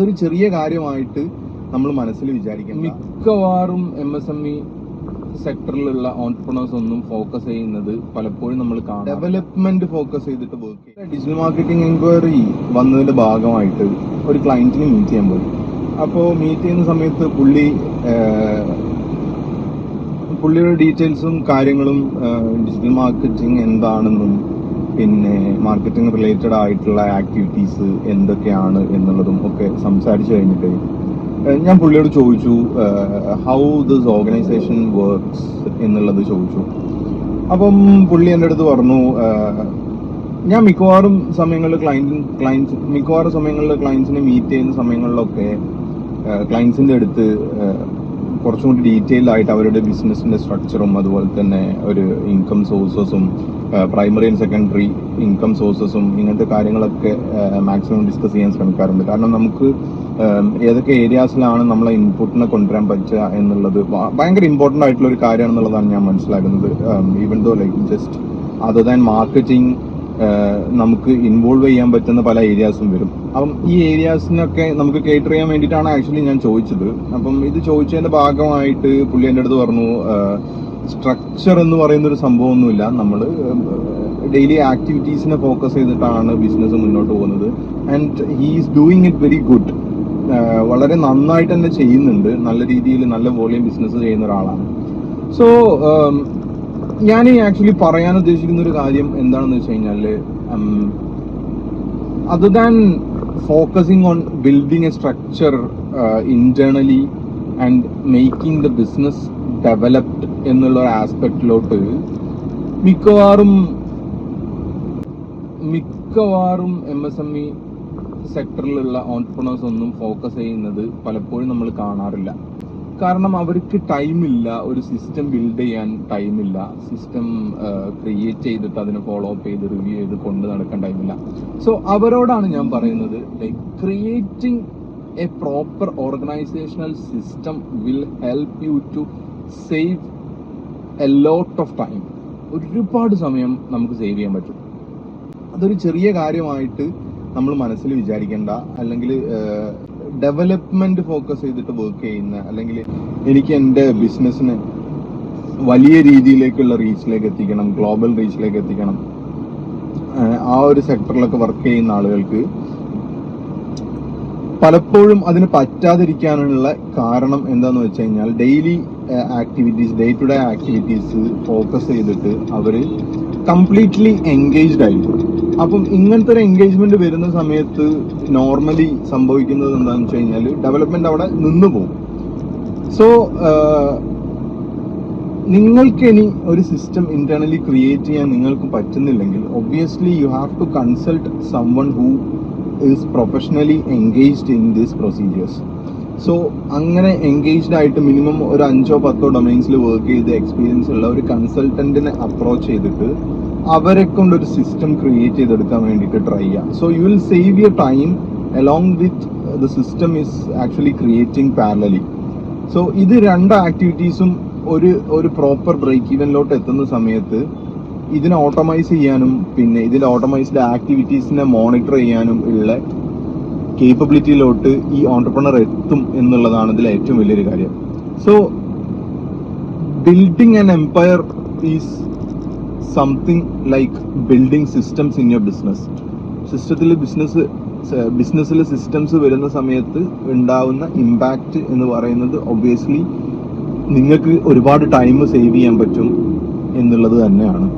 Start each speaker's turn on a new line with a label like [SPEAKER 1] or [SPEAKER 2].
[SPEAKER 1] അതൊരു ചെറിയ കാര്യമായിട്ട് നമ്മൾ മനസ്സിൽ വിചാരിക്കണം. മിക്കവാറും MSME സെക്ടറിലുള്ള ഓൺട്രപ്രണേഴ്സ് ഒന്നും ഫോക്കസ് ചെയ്യുന്നത് പലപ്പോഴും നമ്മൾ കാണാം ഡെവലപ്മെന്റ് ഫോക്കസ് ചെയ്തിട്ട് വർക്ക് ചെയ്യും. ഡിജിറ്റൽ മാർക്കറ്റിംഗ് എൻക്വയറി വന്നതിന്റെ ഭാഗമായിട്ട് ഒരു ക്ലയന്റിനെ മീറ്റ് ചെയ്യാൻ പോയി. അപ്പോൾ മീറ്റ് ചെയ്യുന്ന സമയത്ത് പുള്ളിയുടെ ഡീറ്റെയിൽസും കാര്യങ്ങളും ഡിജിറ്റൽ മാർക്കറ്റിംഗ് എന്താണെന്നും പിന്നെ മാർക്കറ്റിംഗ് റിലേറ്റഡ് ആയിട്ടുള്ള ആക്ടിവിറ്റീസ് എന്തൊക്കെയാണ് എന്നുള്ളതും ഒക്കെ സംസാരിച്ചു കഴിഞ്ഞിട്ട് ഞാൻ പുള്ളിയോട് ചോദിച്ചു ഹൗ ദിസ് ഓർഗനൈസേഷൻ വർക്ക്സ് എന്നുള്ളത് ചോദിച്ചു. അപ്പം പുള്ളി എൻ്റെ അടുത്ത് പറഞ്ഞു ഞാൻ മിക്കവാറും സമയങ്ങളിൽ ക്ലയൻസിനെ മീറ്റ് ചെയ്യുന്ന സമയങ്ങളിലൊക്കെ ക്ലയൻസിന്റെ അടുത്ത് കുറച്ചും കൂടി ഡീറ്റെയിൽ ആയിട്ട് അവരുടെ ബിസിനസിന്റെ സ്ട്രക്ചറും അതുപോലെ തന്നെ ഒരു ഇൻകം സോഴ്സസും പ്രൈമറി ആൻഡ് സെക്കൻഡറി ഇൻകം സോഴ്സസും ഇങ്ങനത്തെ കാര്യങ്ങളൊക്കെ മാക്സിമം ഡിസ്കസ് ചെയ്യാൻ ശ്രമിക്കാറുണ്ട്. കാരണം നമുക്ക് ഏതൊക്കെ ഏരിയാസിലാണ് നമ്മളെ ഇൻപുട്ടിനെ കൊണ്ടുവരാൻ പറ്റുക എന്നുള്ളത് ഭയങ്കര ഇമ്പോർട്ടൻ്റ് ആയിട്ടുള്ള ഒരു കാര്യമാണെന്നുള്ളതാണ് ഞാൻ മനസ്സിലാക്കുന്നത്. Even though like just other than marketing നമുക്ക് ഇൻവോൾവ് ചെയ്യാൻ പറ്റുന്ന പല ഏരിയാസും വരും. അപ്പം ഈ ഏരിയാസിനൊക്കെ നമുക്ക് കേറ്റർ ചെയ്യാൻ വേണ്ടിയിട്ടാണ് ആക്ച്വലി ഞാൻ ചോദിച്ചത്. അപ്പം ഇത് ചോദിച്ചതിന്റെ ഭാഗമായിട്ട് പുള്ളി എൻ്റെ അടുത്ത് പറഞ്ഞു സ്ട്രക്ചർ എന്ന് പറയുന്ന ഒരു സംഭവമൊന്നുമില്ല, നമ്മൾ ഡെയിലി ആക്ടിവിറ്റീസിനെ ഫോക്കസ് ചെയ്തിട്ടാണ് ബിസിനസ് മുന്നോട്ട് പോകുന്നത്. And he is doing it very good. വളരെ നന്നായിട്ട് തന്നെ ചെയ്യുന്നുണ്ട്, നല്ല രീതിയിൽ നല്ല വോളിയം ബിസിനസ് ചെയ്യുന്ന ഒരാളാണ്. സോ ഞാൻ ആക്ച്വലി പറയാൻ ഉദ്ദേശിക്കുന്ന ഒരു കാര്യം എന്താണെന്ന് വെച്ച് കഴിഞ്ഞാൽ other than focusing on building A structure internally and making the business developed എന്നുള്ള ഒരു ആസ്പെക്റ്റിലോട്ട് മിക്കവാറും MSME സെക്ടറിലുള്ള ഓൺട്രപ്രണേഴ്സ് ഒന്നും ഫോക്കസ് ചെയ്യുന്നത് പലപ്പോഴും നമ്മൾ കാണാറില്ല. കാരണം അവർക്ക് ടൈമില്ല, ഒരു സിസ്റ്റം ബിൽഡ് ചെയ്യാൻ ടൈമില്ല, സിസ്റ്റം ക്രിയേറ്റ് ചെയ്തിട്ട് അതിനെ ഫോളോ അപ്പ് ചെയ്ത് റിവ്യൂ ചെയ്ത് കൊണ്ട് നടക്കാൻ ടൈമില്ല. സോ അവരോടാണ് ഞാൻ പറയുന്നത് like creating a proper organisational system will help you to save a lot of time. ഒരുപാട് സമയം നമുക്ക് സേവ് ചെയ്യാൻ പറ്റും. അതൊരു ചെറിയ കാര്യമായിട്ട് നമ്മൾ മനസ്സിൽ വിചാരിക്കേണ്ട. അല്ലെങ്കിൽ ഡെവലപ്മെന്റ് ഫോക്കസ് ചെയ്തിട്ട് വർക്ക് ചെയ്യുന്ന, അല്ലെങ്കിൽ എനിക്ക് എൻ്റെ ബിസിനസ്സിനെ വലിയ രീതിയിലേക്കുള്ള റീച്ചിലേക്ക് എത്തിക്കണം, ഗ്ലോബൽ റീച്ചിലേക്ക് എത്തിക്കണം, ആ ഒരു സെക്ടറിലൊക്കെ വർക്ക് ചെയ്യുന്ന ആളുകൾക്ക് പലപ്പോഴും അതിന് പറ്റാതിരിക്കാനുള്ള കാരണം എന്താന്ന് വെച്ച് കഴിഞ്ഞാൽ daily activities, day to day activities focus ചെയ്തിട്ട് അവർ കംപ്ലീറ്റ്ലി എൻഗേജ്ഡ് ആയിരിക്കും. അപ്പം ഇങ്ങനത്തെ ഒരു എൻഗേജ്മെന്റ് വരുന്ന സമയത്ത് നോർമലി സംഭവിക്കുന്നത് എന്താണെന്ന് വെച്ച് കഴിഞ്ഞാൽ ഡെവലപ്മെന്റ് അവിടെ നിന്ന് പോകും. സോ നിങ്ങൾക്ക് ഇനി ഒരു സിസ്റ്റം ഇന്റേണലി ക്രിയേറ്റ് ചെയ്യാൻ നിങ്ങൾക്ക് പറ്റുന്നില്ലെങ്കിൽ obviously you have to consult someone who is professionally engaged in these procedures. So അങ്ങനെ എൻഗേജ്ഡ് ആയിട്ട് മിനിമം ഒരു 5-10 ഡൊമൈൻസിൽ വർക്ക് ചെയ്ത് എക്സ്പീരിയൻസ് ഉള്ള ഒരു കൺസൾട്ടന്റിനെ അപ്രോച്ച് ചെയ്തിട്ട് അവരെ കൊണ്ട് ഒരു സിസ്റ്റം ക്രിയേറ്റ് ചെയ്തെടുക്കാൻ വേണ്ടിയിട്ട് ട്രൈ ചെയ്യാം. So you will save your time along with the system is actually creating parallelly. So ഇത് രണ്ട് ആക്ടിവിറ്റീസും ഒരു പ്രോപ്പർ ബ്രേക്ക് ഈവനിലോട്ട് എത്തുന്ന സമയത്ത് ഇതിനെ ഓട്ടോമൈസ് ചെയ്യാനും പിന്നെ ഇതിൽ ഓട്ടോമൈസ്ഡ് ആക്ടിവിറ്റീസിനെ മോണിറ്റർ ചെയ്യാനും ഉള്ള കേപ്പബിലിറ്റിയിലോട്ട് ഈ ഓൺട്രപ്രണർ എത്തും എന്നുള്ളതാണ് ഇതിലെ ഏറ്റവും വലിയൊരു കാര്യം. So building an empire is something like building systems in your business. ബിസിനസ്സിൽ സിസ്റ്റംസ് വരുന്ന സമയത്ത് ഉണ്ടാവുന്ന ഇമ്പാക്റ്റ് എന്ന് പറയുന്നത് ഒബ്വിയസ്ലി നിങ്ങൾക്ക് ഒരുപാട് ടൈം സേവ് ചെയ്യാൻ പറ്റും എന്നുള്ളത് തന്നെയാണ്.